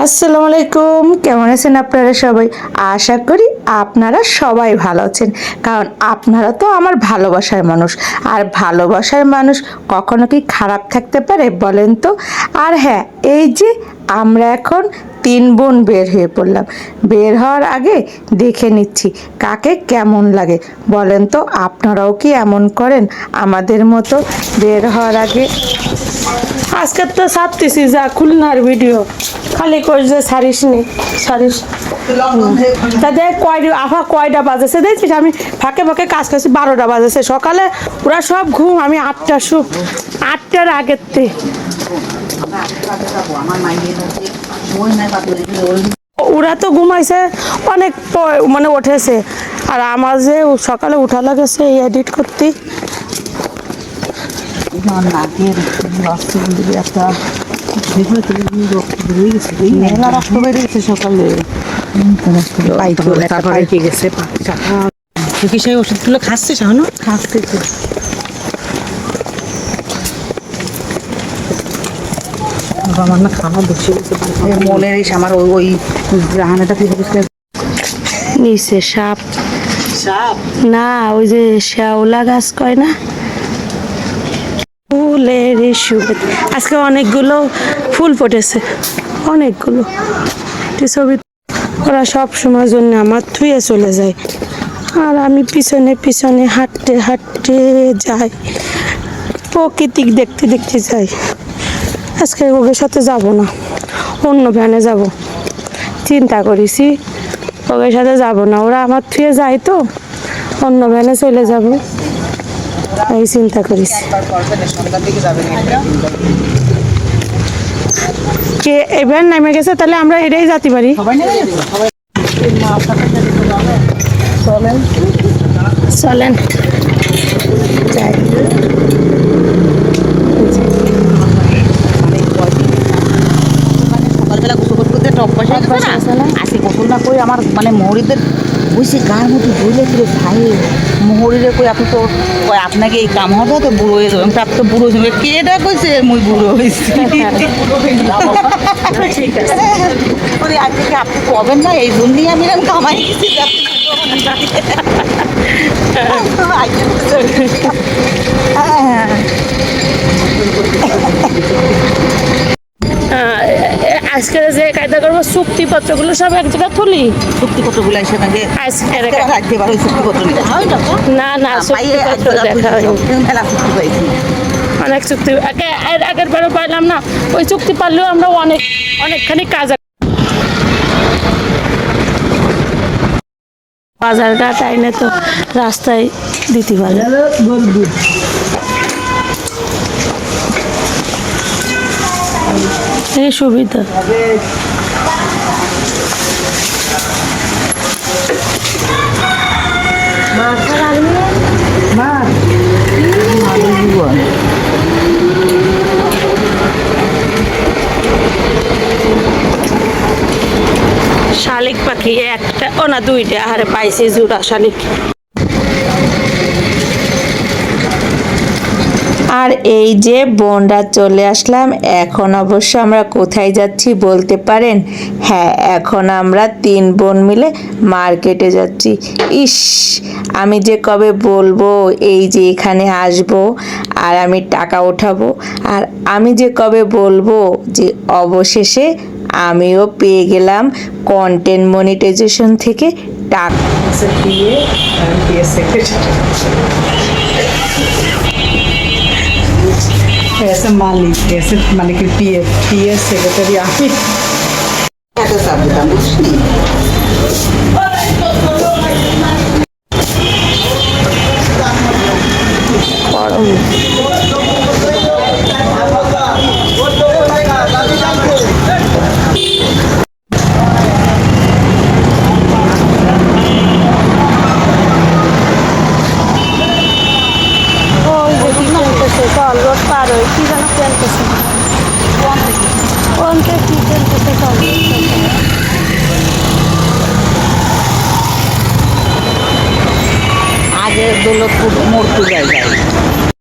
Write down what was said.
আসসালামু আলাইকুম, কেমন আছেন আপনারা সবাই? আশা করি আপনারা সবাই ভালো আছেন, কারণ আপনারা তো আমার ভালোবাসার মানুষ। আর ভালোবাসার মানুষ কখনো কি খারাপ থাকতে পারে বলেন তো? আর হ্যাঁ, এই যে আমরা এখন 3 বোন বের হয়ে পড়লাম। বের হওয়ার আগে দেখে নিচ্ছি কাকে কেমন লাগে। বলেন তো, আপনারাও কি এমন করেন আমাদের মতো বের হওয়ার আগে? আজকে তো ছাড়তেছি যা খুলনার ভিডিও, খালি কই যে ছাড়িস নি ছাড়িস। তা দেখ কয়টা বাজেছে দেখছিস? আমি ফাঁকে ফাঁকে কাজ করছি, 12টা বাজেছে সকালে। ওরা সব ঘুম, আমি 8টার আগের থেকে। ওরা তো ঘুমাইছে অনেক, মানে উঠেছে। আর আমার যে সকালে উঠা লাগেছে এডিট করতে। ওষুধগুলো খাচ্ছিস এখনো? খাচ্ছি। আমার না খাওয়া বসে গেছে মনের এসে আমার ওই রাহানাটা থেকে নিচে সাপ। সাপ না, ওই যে শ্যাওলা গাছ কয় না, ফুলের শুভেচ্ছা। আজকে অনেকগুলো ফুল ফুটেছে, অনেকগুলো ছবি। ওরা সব সময় জন্য আমার থুয়ে চলে যায়, আর আমি পিছনে পিছনে হাঁটতে হাঁটতে যাই, প্রকৃতিক দেখতে দেখতে যাই। আজকে ওদের সাথে যাব না, অন্য ভ্যানে যাব। চিন্তা করেছি ওদের সাথে যাব না, ওরা আমার থুয়ে যায় তো, অন্য ভ্যানে চলে যাব, এই চিন্তা করেছি। কে এবার নেমে গেছে, তাহলে আমরা এটাই যেতে পারি। চলেন যাই। সকালবেলা গোসল করতে টপ পয়সা আসি গোসল না করে আমার মানে মহরিদের বুঝছি গার মধ্যে ধুলে ফিরে খাই মহরিরে কই আপনি তো কই আপনাকে এই কাম হবে তো বুড়ো হয়ে যাবেন, আপনি তো বুড়ো হয়ে কে এটা কইছে মুই বুড়ো হয়েছি। ঠিক আছে, আজকে আপনি কবেন না এই জন্যই আমি এরকম কামাই আজকে যে কায়দা করবো, চুক্তিপত্রগুলো সব এক জায়গায় তুলি। চুক্তিপত্রগুলো এসে থাকে চুক্তিপত্র না না, চুক্তিপত্র দেখা হয়নি। অনেক চুক্তি আগের বারও পাইলাম না, ওই চুক্তি পারলেও আমরা অনেকখানি কাজ। বাজারটা টাইনে তো রাস্তায় দিতে পারে। এই সুবিধা। শালিক পাখি একটা, ও না দুইটা, আরে পাইছি জোড়া শালিক। আর এই যে বোনরা চলে আসলাম। এখন অবশ্য আমরা কোথায় যাচ্ছি বলতে পারেন? হ্যাঁ, এখন আমরা 3 বোন মিলে মার্কেটে যাচ্ছি। ইস, আমি যে কবে বলবো এই যে এখানে আসবো আর আমি টাকা উঠাবো, আর আমি যে কবে বলবো যে অবশেষে আমিও পেয়ে গেলাম কন্টেন্ট মনিটাইজেশন থেকে টাকা দিয়ে। ऐसे मालिक पीएस सेक्रेटरी আমি এত সাবধান বুঝলি। রোড পার হয়ে কি যেন কিনতেছে, কোনটা কি কিনতেছে আগে দৌলতপুর মোড় পূজায় যায়।